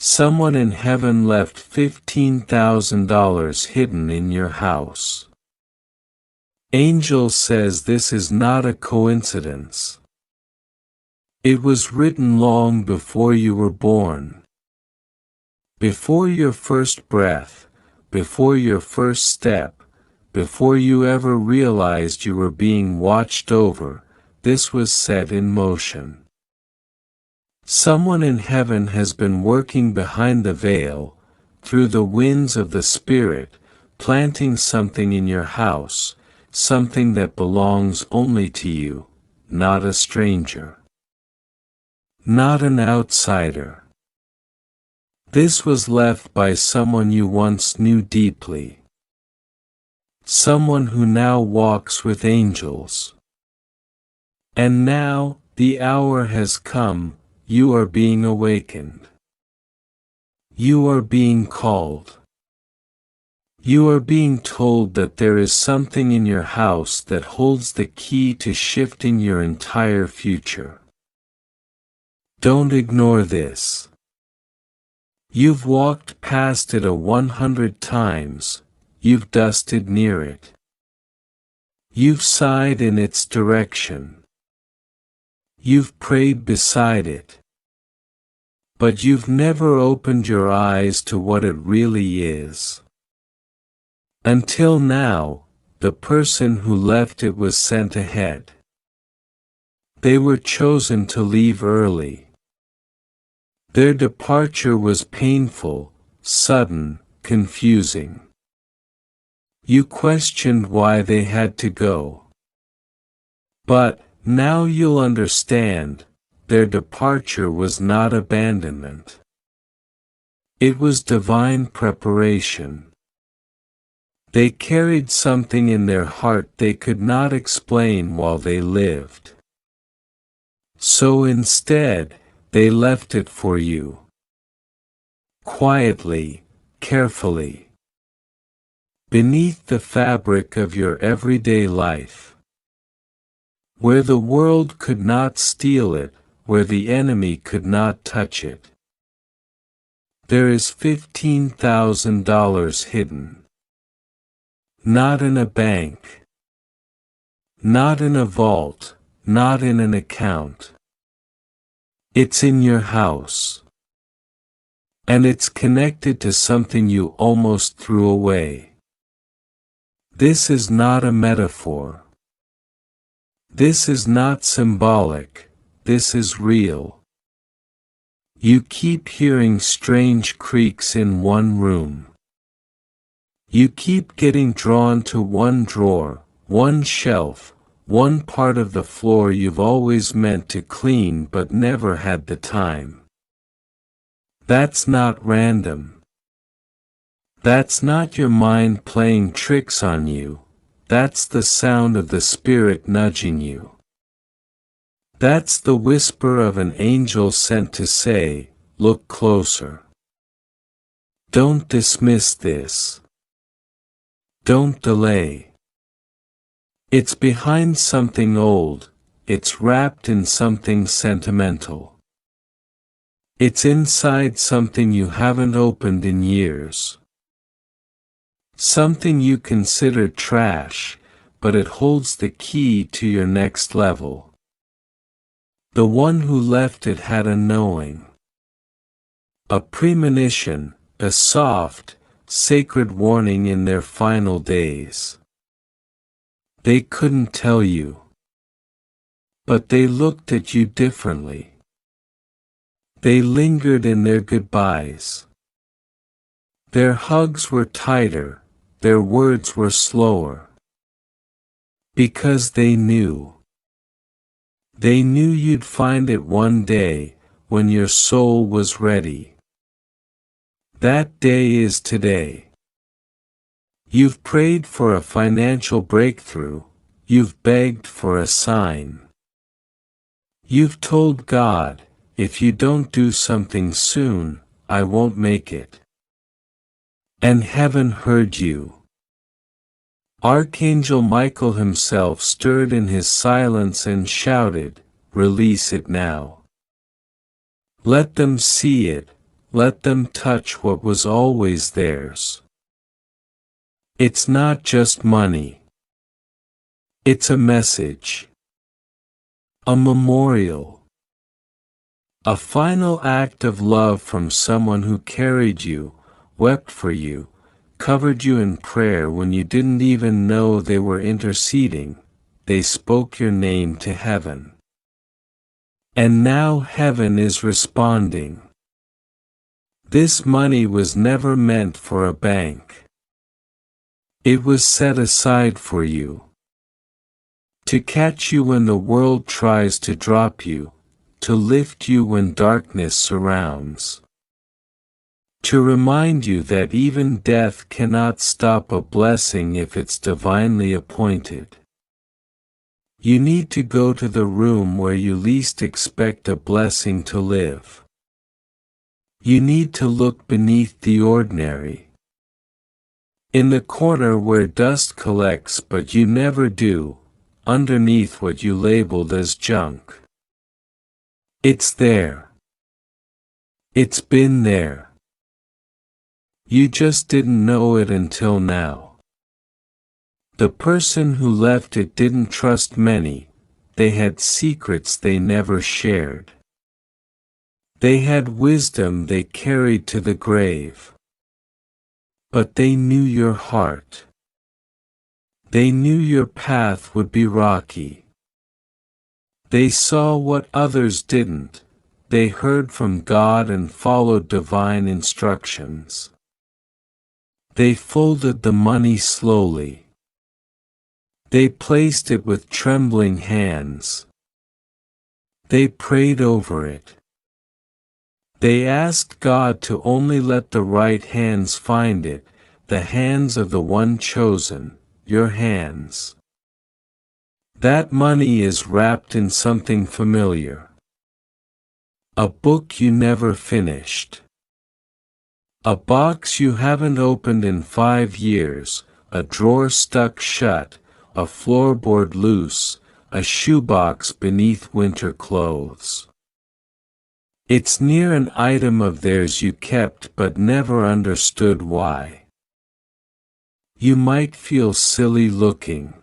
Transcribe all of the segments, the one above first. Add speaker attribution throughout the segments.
Speaker 1: Someone in heaven left $15,000 hidden in your house. Angel says this is not a coincidence. It was written long before you were born. Before your first breath, before your first step, before you ever realized you were being watched over, this was set in motion. Someone in heaven has been working behind the veil, through the winds of the Spirit, planting something in your house, something that belongs only to you, not a stranger. Not an outsider. This was left by someone you once knew deeply. Someone who now walks with angels. And now, the hour has come, you are being awakened. You are being called. You are being told that there is something in your house that holds the key to shifting your entire future. Don't ignore this. You've walked past it 100 times, you've dusted near it. You've sighed in its direction. You've prayed beside it. But you've never opened your eyes to what it really is. Until now, the person who left it was sent ahead. They were chosen to leave early. Their departure was painful, sudden, confusing. You questioned why they had to go. But, now you'll understand, their departure was not abandonment. It was divine preparation. They carried something in their heart they could not explain while they lived. So instead, they left it for you. Quietly, carefully. Beneath the fabric of your everyday life. Where the world could not steal it, where the enemy could not touch it. There is $15,000 hidden. Not in a bank. Not in a vault, not in an account. It's in your house. And it's connected to something you almost threw away. This is not a metaphor. This is not symbolic, this is real. You keep hearing strange creaks in one room. You keep getting drawn to one drawer, one shelf, one part of the floor you've always meant to clean but never had the time. That's not random. That's not your mind playing tricks on you, that's the sound of the Spirit nudging you. That's the whisper of an angel sent to say, look closer. Don't dismiss this. Don't delay. It's behind something old, it's wrapped in something sentimental. It's inside something you haven't opened in years. Something you consider trash, but it holds the key to your next level. The one who left it had a knowing. A premonition, a soft, sacred warning in their final days. They couldn't tell you. But they looked at you differently. They lingered in their goodbyes. Their hugs were tighter, their words were slower. Because they knew. They knew you'd find it one day, when your soul was ready. That day is today. You've prayed for a financial breakthrough, you've begged for a sign. You've told God, if you don't do something soon, I won't make it. And heaven heard you. Archangel Michael himself stirred in his silence and shouted, release it now. Let them see it, let them touch what was always theirs. It's not just money. It's a message. A memorial. A final act of love from someone who carried you, wept for you, covered you in prayer when you didn't even know they were interceding. They spoke your name to heaven. And now heaven is responding. This money was never meant for a bank. It was set aside for you. To catch you when the world tries to drop you, to lift you when darkness surrounds. To remind you that even death cannot stop a blessing if it's divinely appointed. You need to go to the room where you least expect a blessing to live. You need to look beneath the ordinary. In the corner where dust collects but you never do, underneath what you labeled as junk. It's there. It's been there. You just didn't know it until now. The person who left it didn't trust many, they had secrets they never shared. They had wisdom they carried to the grave. But they knew your heart. They knew your path would be rocky. They saw what others didn't, they heard from God and followed divine instructions. They folded the money slowly. They placed it with trembling hands. They prayed over it. They asked God to only let the right hands find it, the hands of the one chosen, your hands. That money is wrapped in something familiar. A book you never finished. A box you haven't opened in 5 years, a drawer stuck shut, a floorboard loose, a shoebox beneath winter clothes. It's near an item of theirs you kept but never understood why. You might feel silly looking.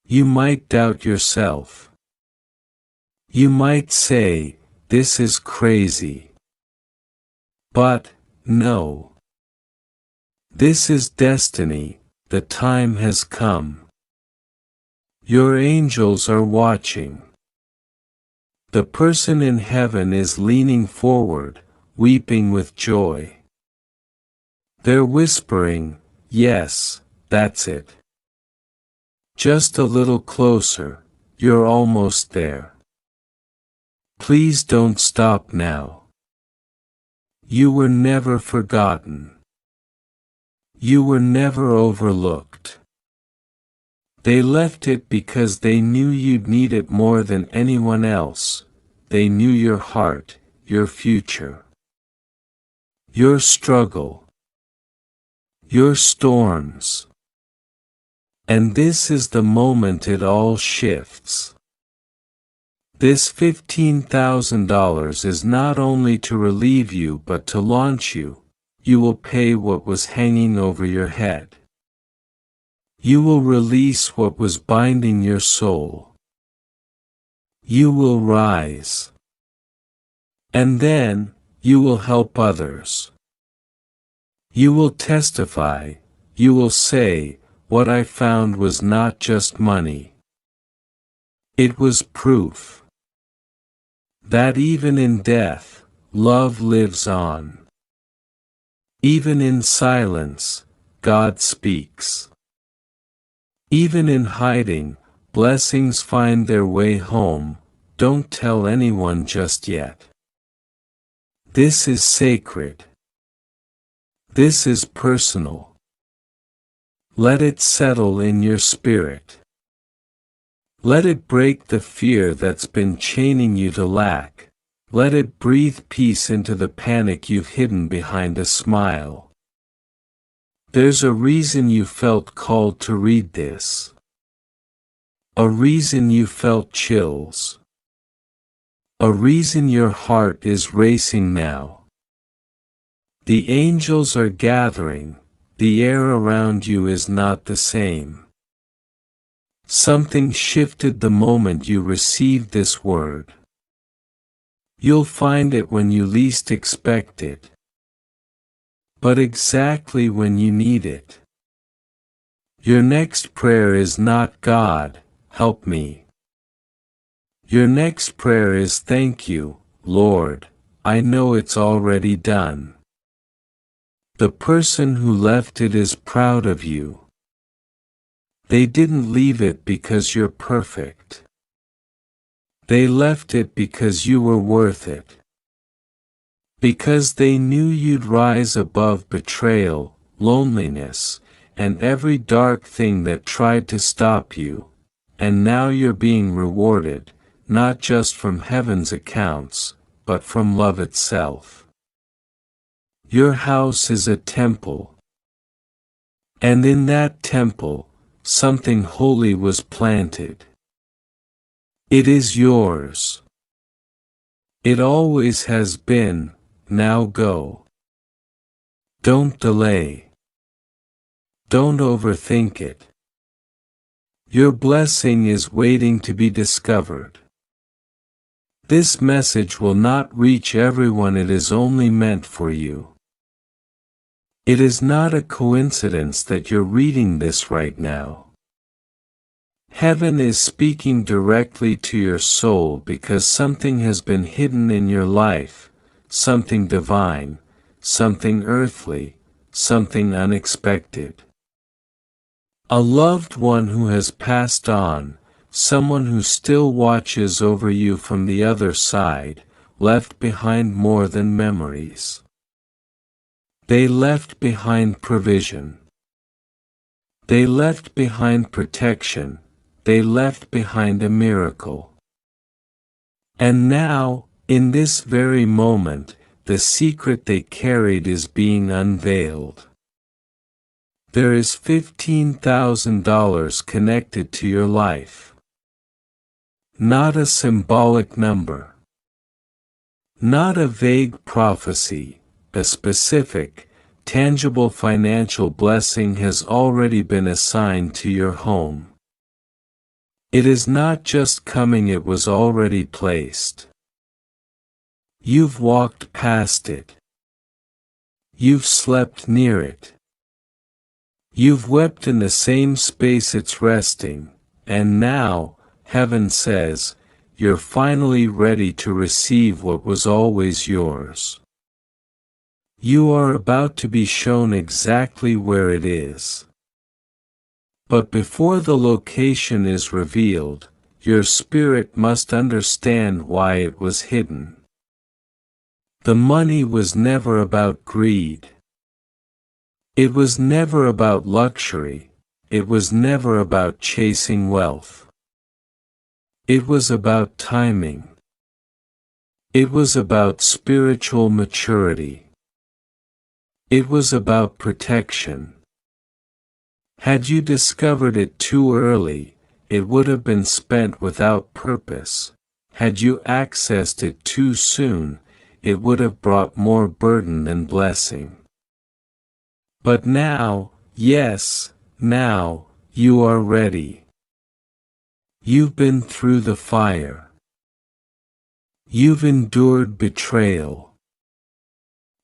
Speaker 1: You might doubt yourself. You might say, "This is crazy." But, no. This is destiny, the time has come. Your angels are watching. The person in heaven is leaning forward, weeping with joy. They're whispering, "Yes, that's it. Just a little closer, you're almost there. Please don't stop now. You were never forgotten. You were never overlooked." They left it because they knew you'd need it more than anyone else. They knew your heart, your future. Your struggle. Your storms. And this is the moment it all shifts. This $15,000 is not only to relieve you but to launch you. You will pay what was hanging over your head. You will release what was binding your soul. You will rise. And then, you will help others. You will testify, you will say, "What I found was not just money. It was proof that even in death, love lives on. Even in silence, God speaks. Even in hiding, blessings find their way home. Don't tell anyone just yet. This is sacred. This is personal. Let it settle in your spirit. Let it break the fear that's been chaining you to lack. Let it breathe peace into the panic you've hidden behind a smile. There's a reason you felt called to read this. A reason you felt chills. A reason your heart is racing now. The angels are gathering, the air around you is not the same. Something shifted the moment you received this word. You'll find it when you least expect it, but exactly when you need it. Your next prayer is not "God, help me." Your next prayer is "Thank you, Lord, I know it's already done." The person who left it is proud of you. They didn't leave it because you're perfect. They left it because you were worth it. Because they knew you'd rise above betrayal, loneliness, and every dark thing that tried to stop you. And now you're being rewarded, not just from heaven's accounts, but from love itself. Your house is a temple. And in that temple, something holy was planted. It is yours. It always has been, now go. Don't delay. Don't overthink it. Your blessing is waiting to be discovered. This message will not reach everyone, it is only meant for you. It is not a coincidence that you're reading this right now. Heaven is speaking directly to your soul because something has been hidden in your life, something divine, something earthly, something unexpected. A loved one who has passed on, someone who still watches over you from the other side, left behind more than memories. They left behind provision. They left behind protection. They left behind a miracle. And now, in this very moment, the secret they carried is being unveiled. There is $15,000 connected to your life. Not a symbolic number. Not a vague prophecy, a specific, tangible financial blessing has already been assigned to your home. It is not just coming, it was already placed. You've walked past it. You've slept near it. You've wept in the same space it's resting, and now, heaven says, you're finally ready to receive what was always yours. You are about to be shown exactly where it is. But before the location is revealed, your spirit must understand why it was hidden. The money was never about greed. It was never about luxury. It was never about chasing wealth. It was about timing. It was about spiritual maturity. It was about protection. Had you discovered it too early, it would have been spent without purpose. Had you accessed it too soon, it would have brought more burden than blessing. But now, yes, now, you are ready. You've been through the fire. You've endured betrayal.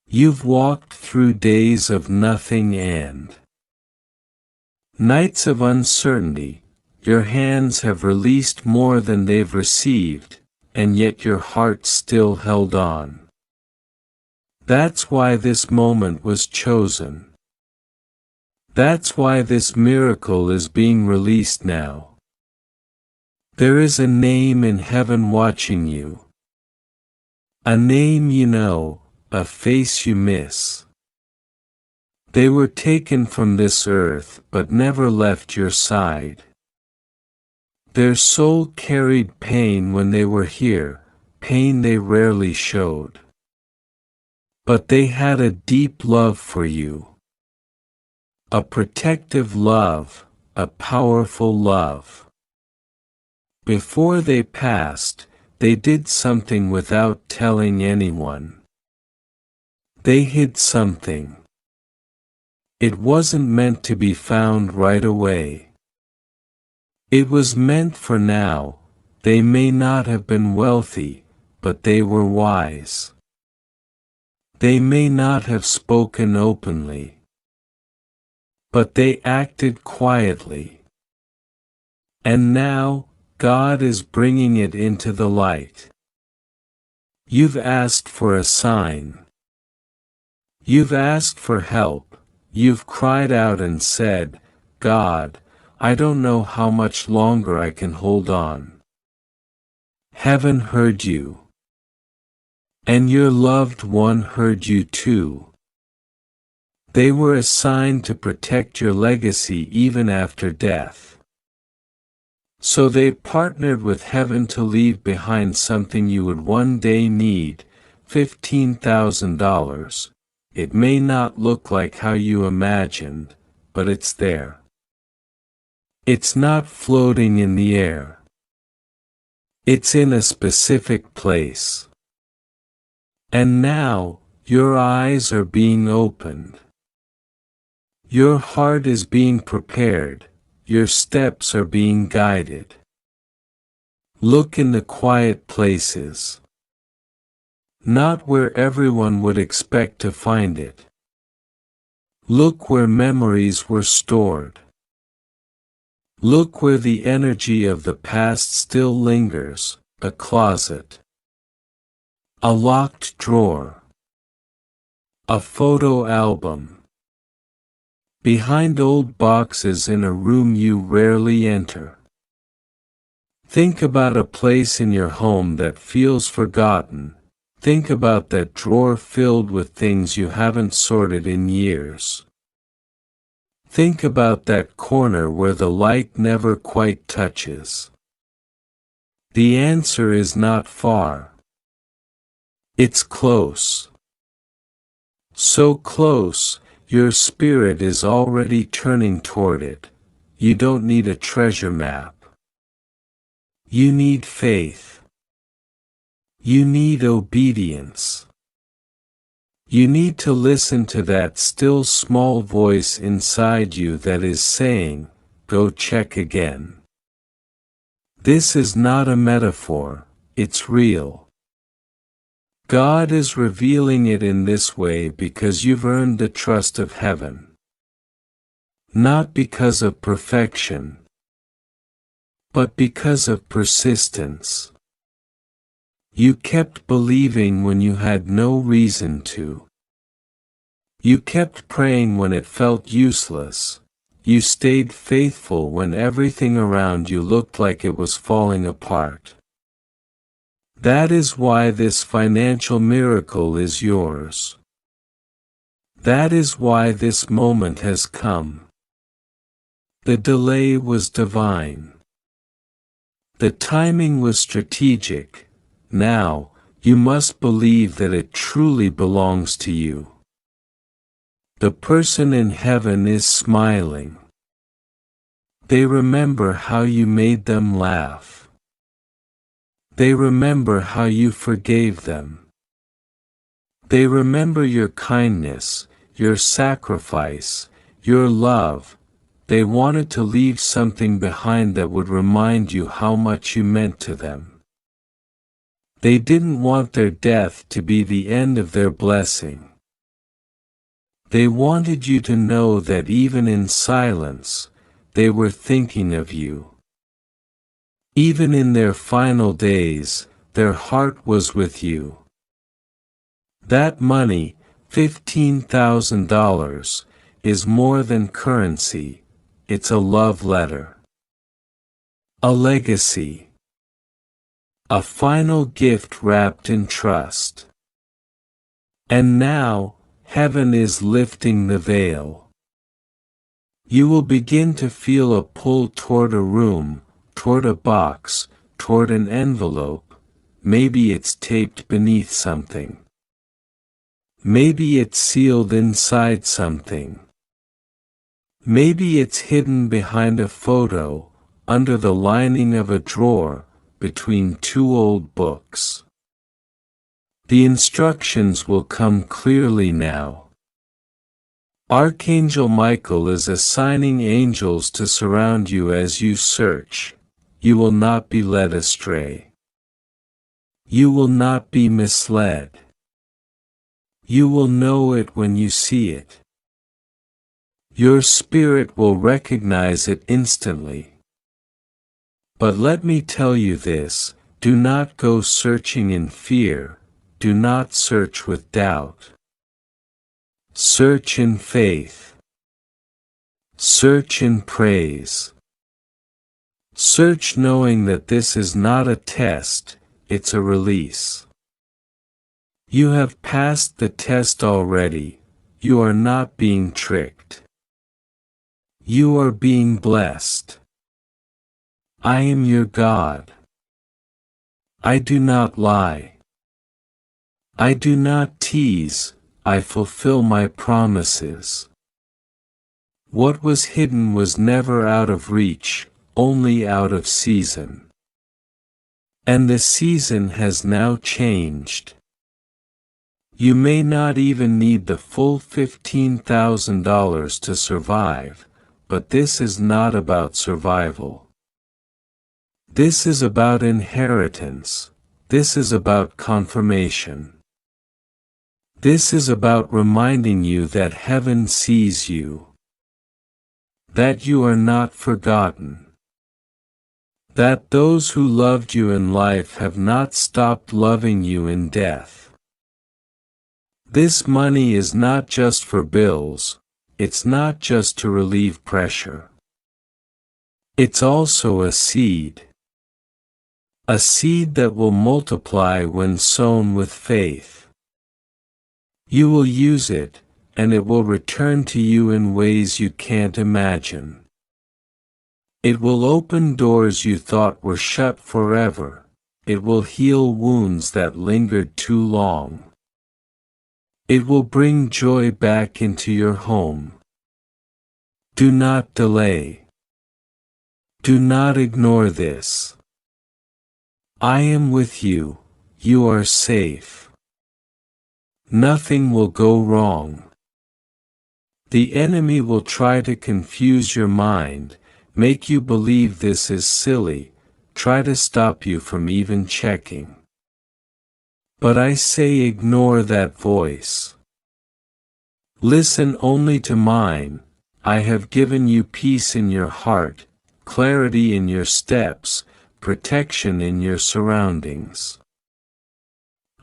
Speaker 1: You've walked through days of nothing and nights of uncertainty. Your hands have released more than they've received, and yet your heart still held on. That's why this moment was chosen. That's why this miracle is being released now. There is a name in heaven watching you. A name you know, a face you miss. They were taken from this earth but never left your side. Their soul carried pain when they were here, pain they rarely showed. But they had a deep love for you. A protective love, a powerful love. Before they passed, they did something without telling anyone. They hid something. It wasn't meant to be found right away. It was meant for now. They may not have been wealthy, but they were wise. They may not have spoken openly, but they acted quietly. And now, God is bringing it into the light. You've asked for a sign. You've asked for help. You've cried out and said, God, I don't know how much longer I can hold on. Heaven heard you. And your loved one heard you too. They were assigned to protect your legacy even after death. So they partnered with heaven to leave behind something you would one day need, $15,000. It may not look like how you imagined, but it's there. It's not floating in the air. It's in a specific place. And now, your eyes are being opened. Your heart is being prepared, your steps are being guided. Look in the quiet places. Not where everyone would expect to find it. Look where memories were stored. Look where the energy of the past still lingers, a closet. A locked drawer. A photo album. Behind old boxes in a room you rarely enter. Think about a place in your home that feels forgotten. Think about that drawer filled with things you haven't sorted in years. Think about that corner where the light never quite touches. The answer is not far. It's close. So close, your spirit is already turning toward it. You don't need a treasure map. You need faith. You need obedience. You need to listen to that still small voice inside you that is saying, go check again. This is not a metaphor, it's real. God is revealing it in this way because you've earned the trust of heaven. Not because of perfection, but because of persistence. You kept believing when you had no reason to. You kept praying when it felt useless. You stayed faithful when everything around you looked like it was falling apart. That is why this financial miracle is yours. That is why this moment has come. The delay was divine. The timing was strategic. Now, you must believe that it truly belongs to you. The person in heaven is smiling. They remember how you made them laugh. They remember how you forgave them. They remember your kindness, your sacrifice, your love. They wanted to leave something behind that would remind you how much you meant to them. They didn't want their death to be the end of their blessing. They wanted you to know that even in silence, they were thinking of you. Even in their final days, their heart was with you. That money, $15,000, is more than currency, it's a love letter. A legacy. A final gift wrapped in trust. And now, heaven is lifting the veil. You will begin to feel a pull toward a room, toward a box, toward an envelope. Maybe it's taped beneath something. Maybe it's sealed inside something. Maybe it's hidden behind a photo, under the lining of a drawer, between two old books. The instructions will come clearly now. Archangel Michael is assigning angels to surround you as you search. You will not be led astray. You will not be misled. You will know it when you see it. Your spirit will recognize it instantly. But let me tell you this, do not go searching in fear, do not search with doubt. Search in faith. Search in praise. Search knowing that this is not a test, it's a release. You have passed the test already, you are not being tricked. You are being blessed. I am your God. I do not lie. I do not tease, I fulfill my promises. What was hidden was never out of reach, only out of season. And the season has now changed. You may not even need the full $15,000 to survive, but this is not about survival. This is about inheritance. This is about confirmation. This is about reminding you that heaven sees you. That you are not forgotten. That those who loved you in life have not stopped loving you in death. This money is not just for bills, it's not just to relieve pressure. It's also a seed. A seed that will multiply when sown with faith. You will use it, and it will return to you in ways you can't imagine. It will open doors you thought were shut forever. It will heal wounds that lingered too long. It will bring joy back into your home. Do not delay. Do not ignore this. I am with you, you are safe. Nothing will go wrong. The enemy will try to confuse your mind, make you believe this is silly, try to stop you from even checking. But I say ignore that voice. Listen only to mine. I have given you peace in your heart, clarity in your steps, protection in your surroundings.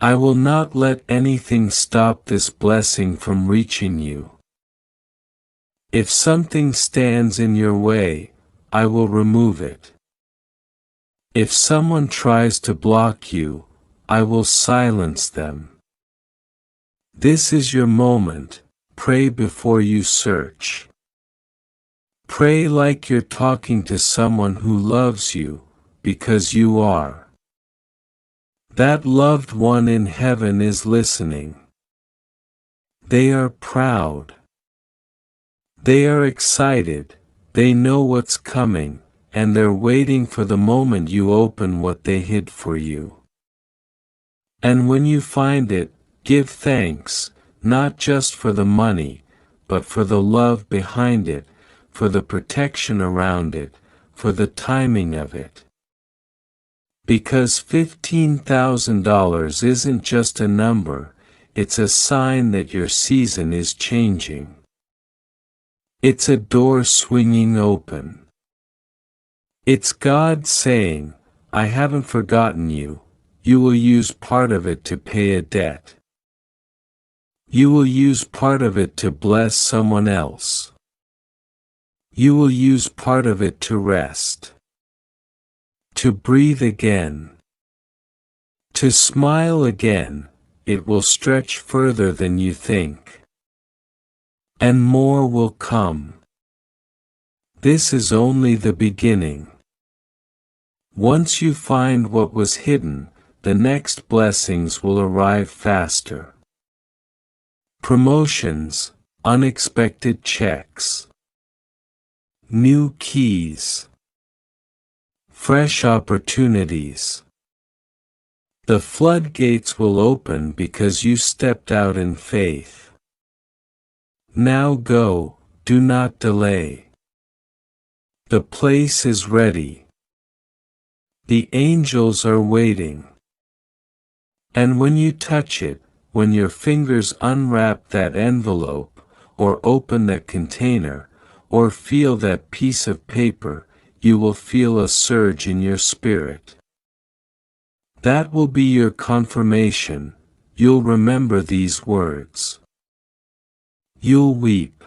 Speaker 1: I will not let anything stop this blessing from reaching you. If something stands in your way, I will remove it. If someone tries to block you, I will silence them. This is your moment, pray before you search. Pray like you're talking to someone who loves you, because you are. That loved one in heaven is listening. They are proud. They are excited, they know what's coming, and they're waiting for the moment you open what they hid for you. And when you find it, give thanks, not just for the money, but for the love behind it, for the protection around it, for the timing of it. Because $15,000 isn't just a number, it's a sign that your season is changing. It's a door swinging open. It's God saying, I haven't forgotten you, you will use part of it to pay a debt. You will use part of it to bless someone else. You will use part of it to rest. To breathe again. To smile again, it will stretch further than you think. And more will come. This is only the beginning. Once you find what was hidden, the next blessings will arrive faster. Promotions, unexpected checks. New keys. Fresh opportunities. The floodgates will open because you stepped out in faith. Now go, do not delay. The place is ready. The angels are waiting. And when you touch it, when your fingers unwrap that envelope, or open that container, or feel that piece of paper, you will feel a surge in your spirit. That will be your confirmation. You'll remember these words. You'll weep.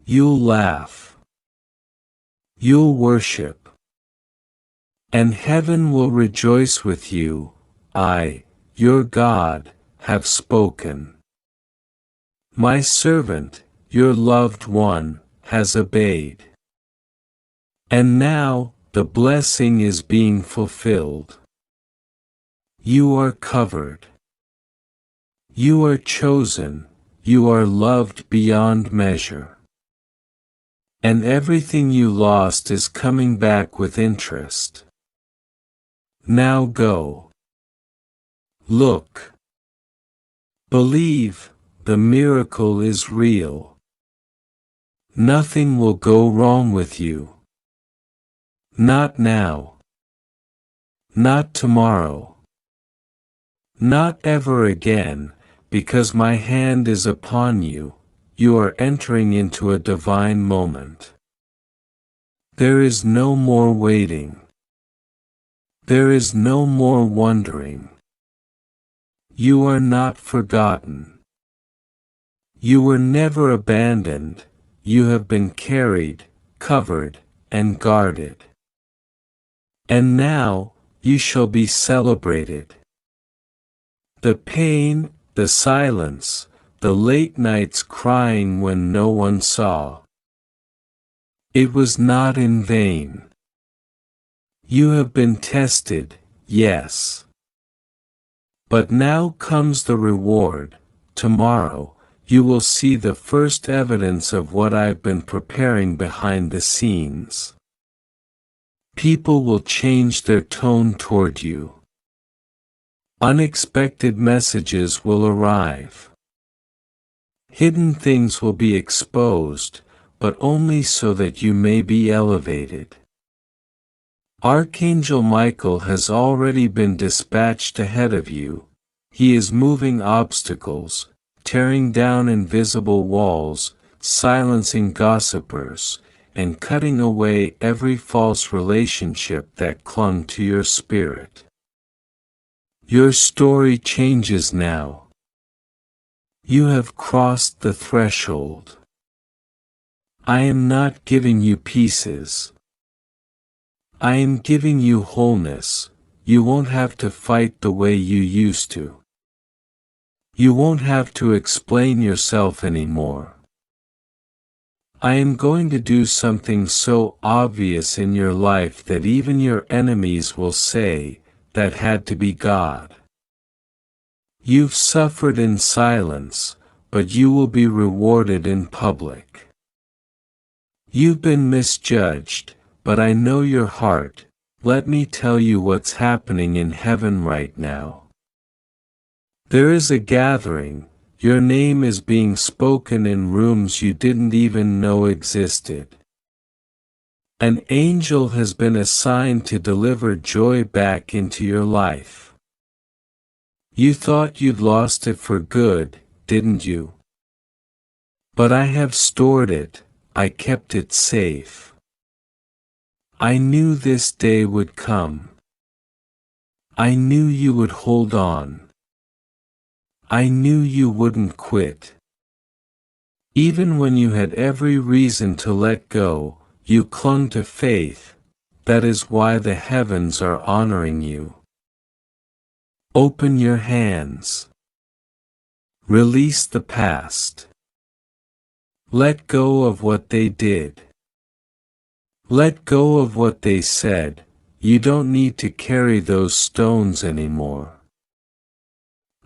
Speaker 1: You'll laugh. You'll worship. And heaven will rejoice with you. I, your God, have spoken. My servant, your loved one, has obeyed. And now, the blessing is being fulfilled. You are covered. You are chosen, you are loved beyond measure. And everything you lost is coming back with interest. Now go. Look. Believe, the miracle is real. Nothing will go wrong with you. Not now. Not tomorrow. Not ever again, because my hand is upon you. You are entering into a divine moment. There is no more waiting. There is no more wondering. You are not forgotten. You were never abandoned, you have been carried, covered, and guarded. And now, you shall be celebrated. The pain, the silence, the late nights crying when no one saw. It was not in vain. You have been tested, yes. But now comes the reward. Tomorrow, you will see the first evidence of what I've been preparing behind the scenes. People will change their tone toward you. Unexpected messages will arrive. Hidden things will be exposed, but only so that you may be elevated. Archangel Michael has already been dispatched ahead of you. He is moving obstacles, tearing down invisible walls, silencing gossipers, and cutting away every false relationship that clung to your spirit. Your story changes now. You have crossed the threshold. I am not giving you pieces. I am giving you wholeness. You won't have to fight the way you used to. You won't have to explain yourself anymore. I am going to do something so obvious in your life that even your enemies will say, that had to be God. You've suffered in silence, but you will be rewarded in public. You've been misjudged, but I know your heart. Let me tell you what's happening in heaven right now. There is a gathering. Your name is being spoken in rooms you didn't even know existed. An angel has been assigned to deliver joy back into your life. You thought you'd lost it for good, didn't you? But I have stored it, I kept it safe. I knew this day would come. I knew you would hold on. I knew you wouldn't quit. Even when you had every reason to let go, you clung to faith. That is why the heavens are honoring you. Open your hands. Release the past. Let go of what they did. Let go of what they said. You don't need to carry those stones anymore.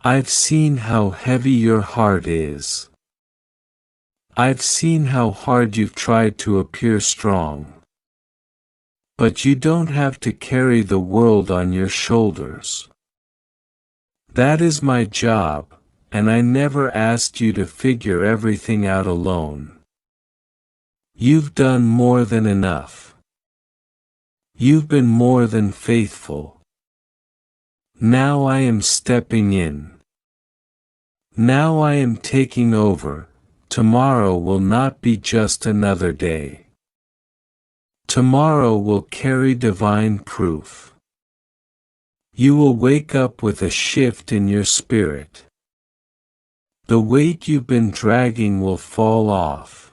Speaker 1: I've seen how heavy your heart is. I've seen how hard you've tried to appear strong. But you don't have to carry the world on your shoulders. That is my job, and I never asked you to figure everything out alone. You've done more than enough. You've been more than faithful. Now I am stepping in. Now I am taking over. Tomorrow will not be just another day. Tomorrow will carry divine proof. You will wake up with a shift in your spirit. The weight you've been dragging will fall off.